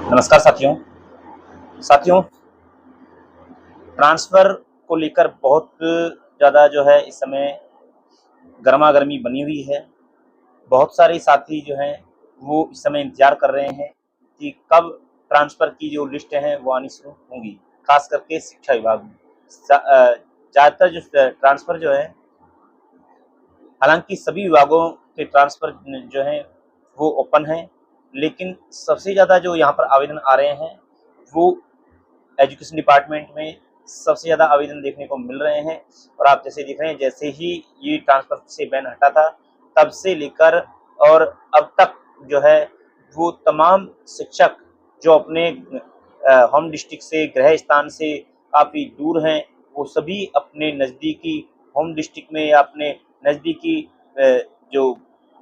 नमस्कार साथियों। साथियों, ट्रांसफ़र को लेकर बहुत ज़्यादा जो है इस समय गरमा-गरमी बनी हुई है। बहुत सारे साथी जो हैं वो इस समय इंतज़ार कर रहे हैं कि कब ट्रांसफ़र की जो लिस्ट हैं वो आनी शुरू होंगी, ख़ास करके शिक्षा विभाग में। ज़्यादातर जो ट्रांसफ़र जो है, हालाँकि सभी विभागों के ट्रांसफ़र जो हैं वो ओपन हैं, लेकिन सबसे ज़्यादा जो यहाँ पर आवेदन आ रहे हैं वो एजुकेशन डिपार्टमेंट में सबसे ज़्यादा आवेदन देखने को मिल रहे हैं। और आप जैसे देख रहे हैं, जैसे ही ये ट्रांसफ़र से बैन हटा था, तब से लेकर और अब तक जो है वो तमाम शिक्षक जो अपने होम डिस्ट्रिक्ट से, गृह स्थान से काफ़ी दूर हैं, वो सभी अपने नज़दीकी होम डिस्ट्रिक्ट में या अपने नज़दीकी जो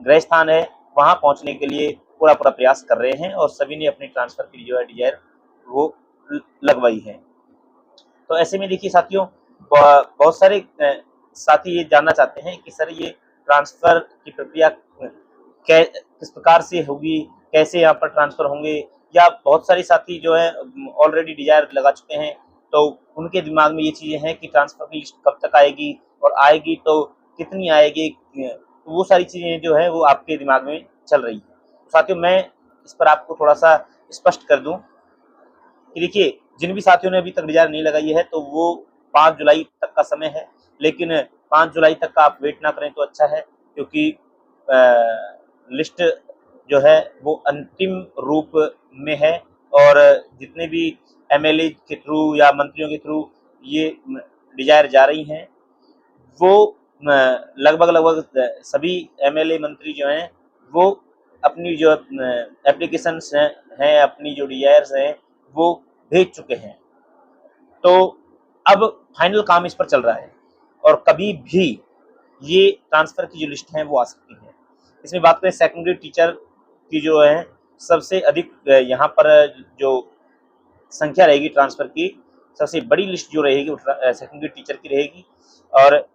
गृह स्थान है, वहाँ पहुँचने के लिए पूरा प्रयास कर रहे हैं और सभी ने अपनी ट्रांसफ़र की जो है डिज़ायर वो लगवाई है। तो ऐसे में देखिए साथियों, बहुत सारे साथी ये जानना चाहते हैं कि सर ये ट्रांसफ़र की प्रक्रिया किस प्रकार से होगी, कैसे यहाँ पर ट्रांसफ़र होंगे, या बहुत सारे साथी जो है ऑलरेडी डिज़ायर लगा चुके हैं, तो उनके दिमाग में ये चीज़ें हैं कि ट्रांसफ़र की लिस्ट कब तक आएगी और आएगी तो कितनी आएगी, तो वो सारी चीज़ें जो है वो आपके दिमाग में चल रही हैं। तो साथियों, मैं इस पर आपको थोड़ा-सा स्पष्ट कर दूँ कि देखिए, जिन भी साथियों ने अभी तक डिज़ायर नहीं लगाई है, तो वो 5 जुलाई तक का समय है, लेकिन 5 जुलाई तक का आप वेट ना करें तो अच्छा है, क्योंकि लिस्ट जो है वो अंतिम रूप में है और जितने भी एमएलए के थ्रू या मंत्रियों के थ्रू ये डिज़ायर जा रही हैं, वो लगभग सभी एमएलए मंत्री जो हैं, वो अपनी जो एप्लीकेशंस हैं, अपनी जो डिज़ायर्स हैं, वो भेज चुके हैं। तो अब फाइनल काम इस पर चल रहा है और कभी भी ये ट्रांसफ़र की जो लिस्ट है वो आ सकती है। इसमें बात करें सेकेंडरी टीचर की जो है, सबसे अधिक यहाँ पर जो संख्या रहेगी ट्रांसफ़र की, सबसे बड़ी लिस्ट जो रहेगी वो सेकेंडरी टीचर की रहेगी और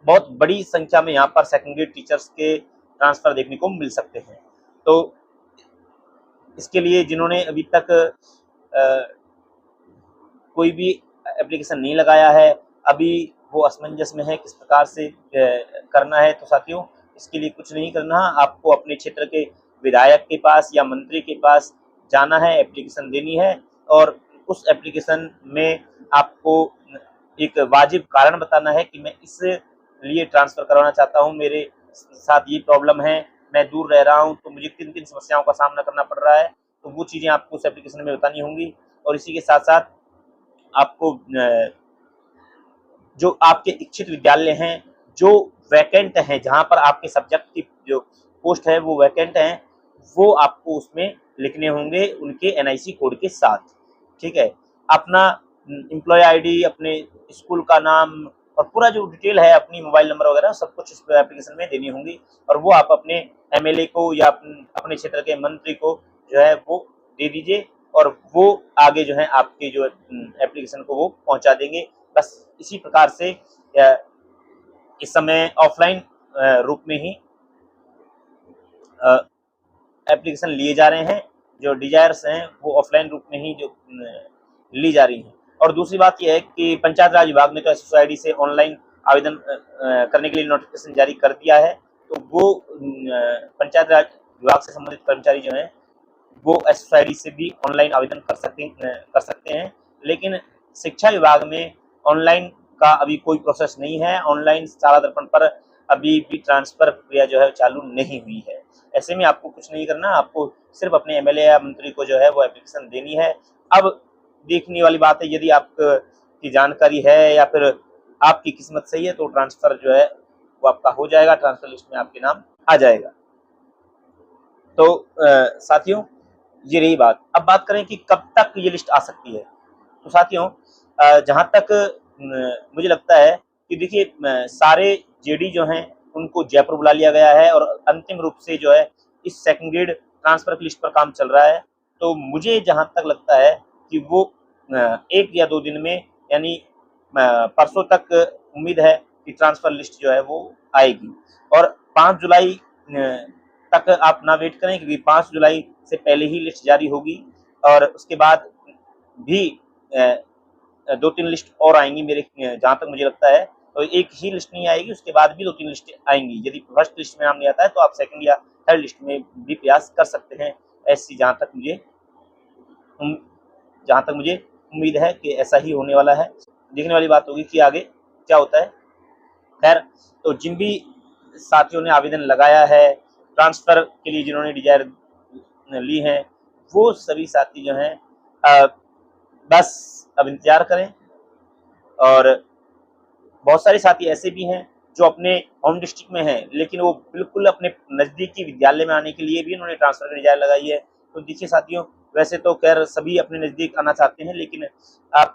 बहुत बड़ी संख्या में यहाँ पर सेकेंडरी टीचर्स के ट्रांसफ़र देखने को मिल सकते हैं। तो इसके लिए जिन्होंने अभी तक कोई भी एप्लीकेशन नहीं लगाया है, अभी वो असमंजस में है किस प्रकार से करना है, तो साथियों इसके लिए कुछ नहीं करना, आपको अपने क्षेत्र के विधायक के पास या मंत्री के पास जाना है, एप्लीकेशन देनी है और उस एप्लीकेशन में आपको एक वाजिब कारण बताना है कि मैं इस लिए ट्रांसफ़र करवाना चाहता हूँ, मेरे साथ ये प्रॉब्लम है, मैं दूर रह रहा हूँ, तो मुझे किन-किन समस्याओं का सामना करना पड़ रहा है, तो वो चीज़ें आपको उस एप्लीकेशन में बतानी होंगी। और इसी के साथ-साथ आपको जो आपके इच्छित विद्यालय हैं, जो वैकेंट हैं, जहाँ पर आपके सब्जेक्ट की जो पोस्ट है वो वैकेंट हैं, वो आपको उसमें लिखने होंगे उनके एनआईसी कोड के साथ, ठीक है? अपना एम्प्लॉयी आईडी, अपने स्कूल का नाम और पूरा जो डिटेल है, अपनी मोबाइल नंबर वगैरह सब कुछ इस एप्लीकेशन में देनी होंगी और वो आप अपने एमएलए को या अपने क्षेत्र के मंत्री को जो है वो दे दीजिए और वो आगे जो है आपके जो एप्लीकेशन को वो पहुँचा देंगे। बस इसी प्रकार से इस समय ऑफ़लाइन रूप में ही एप्लीकेशन लिए जा रहे हैं, जो डिज़ायर्स हैं वो ऑफ़लाइन रूप में ही जो ली जा रही हैं। और दूसरी बात ये है कि पंचायत राज विभाग ने तो एसएसआईडी से ऑनलाइन आवेदन करने के लिए नोटिफ़िकेशन जारी कर दिया है, तो वो पंचायत राज विभाग से संबंधित कर्मचारी जो हैं, वो एसएसआईडी से भी ऑनलाइन आवेदन कर सकते हैं, लेकिन शिक्षा विभाग में ऑनलाइन का अभी कोई प्रोसेस नहीं है, ऑनलाइन शाला दर्पण पर अभी भी ट्रांसफ़र प्रक्रिया जो है चालू नहीं हुई है। ऐसे में आपको कुछ नहीं करना, आपको सिर्फ़ अपने एमएलए या मंत्री को जो है वो एप्लीकेशन देनी है। अब देखने वाली बात है, यदि की जानकारी है या फिर आपकी किस्मत सही है, तो ट्रांसफ़र जो है वो आपका हो जाएगा, ट्रांसफ़र लिस्ट में आपके नाम आ जाएगा। तो साथियों, ये रही बात। अब बात करें कि कब तक ये लिस्ट आ सकती है। तो साथियों, जहाँ तक मुझे लगता है कि देखिए, सारे जेडी जो हैं उनको जयपुर बुला लिया गया है और अंतिम रूप से जो है इस सेकंड ग्रेड ट्रांसफ़र की लिस्ट पर काम चल रहा है। तो मुझे जहाँ तक लगता है कि वो 1 या 2 दिन में, यानी परसों तक उम्मीद है कि ट्रांसफ़र लिस्ट जो है वो आएगी और 5 जुलाई तक आप ना वेट करें, क्योंकि 5 जुलाई से पहले ही लिस्ट जारी होगी और उसके बाद भी 2-3 लिस्ट और आएंगी मेरे जहाँ तक मुझे लगता है। तो एक ही लिस्ट नहीं आएगी, उसके बाद भी 2-3 लिस्ट आएंगी। यदि फर्स्ट लिस्ट में नाम नहीं आता है तो आप सेकंड या थर्ड लिस्ट में भी प्रयास कर सकते हैं। ऐसी जहाँ तक मुझे उम्मीद है कि ऐसा ही होने वाला है। देखने वाली बात होगी कि आगे क्या होता है। खैर, तो जिन भी साथियों ने आवेदन लगाया है ट्रांसफ़र के लिए, जिन्होंने डिज़ायर ली हैं, वो सभी साथी जो हैं बस अब इंतज़ार करें। और बहुत सारे साथी ऐसे भी हैं जो अपने होम डिस्ट्रिक्ट में हैं, लेकिन वो बिल्कुल अपने नज़दीकी विद्यालय में आने के लिए भी उन्होंने ट्रांसफ़र की डिज़ायर लगाई है। तो देखिए साथियों, वैसे तो खैर सभी अपने नज़दीक आना चाहते हैं, लेकिन आप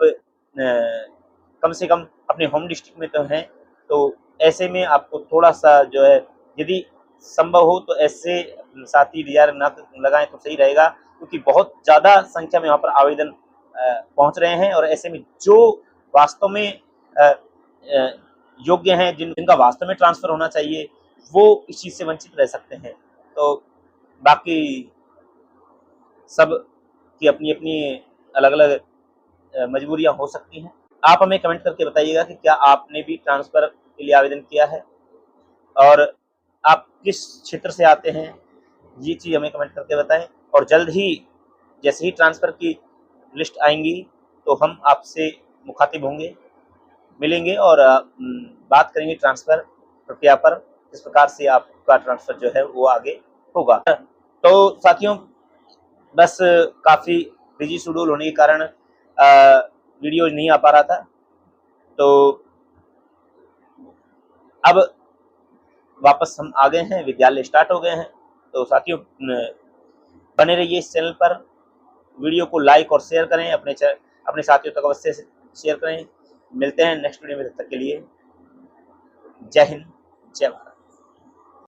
कम से कम अपने होम डिस्ट्रिक्ट में तो हैं। तो ऐसे में आपको थोड़ा-सा जो है, यदि संभव हो तो ऐसे साथी डिज़ायर ना लगाएँ तो सही रहेगा, क्योंकि बहुत ज़्यादा संख्या में वहाँ पर आवेदन पहुँच रहे हैं और ऐसे में जो वास्तव में योग्य हैं, जिनका वास्तव में ट्रांसफ़र होना चाहिए, वो इस चीज़ से वंचित रह सकते हैं। तो बाकी सब की अपनी-अपनी अलग-अलग मजबूरियाँ हो सकती हैं। आप हमें कमेंट करके बताइएगा कि क्या आपने भी ट्रांसफ़र के लिए आवेदन किया है और आप किस क्षेत्र से आते हैं, ये चीज़ हमें कमेंट करके बताएँ। और जल्द ही जैसे ही ट्रांसफ़र की लिस्ट आएँगी तो हम आपसे मुखातिब होंगे, मिलेंगे और बात करेंगे ट्रांसफ़र प्रक्रिया पर, किस प्रकार से आपका ट्रांसफ़र जो है वो आगे होगा। तो साथियों, बस काफ़ी बिज़ी शेड्यूल होने के कारण वीडियो नहीं आ पा रहा था। तो अब वापस हम आ गए हैं, विद्यालय स्टार्ट हो गए हैं। तो साथियों, बने रहिए इस चैनल पर, वीडियो को लाइक और शेयर करें, अपने साथियों तक अवश्य शेयर करें। मिलते हैं नेक्स्ट वीडियो में, तब तक के लिए जय हिंद, जय भारत।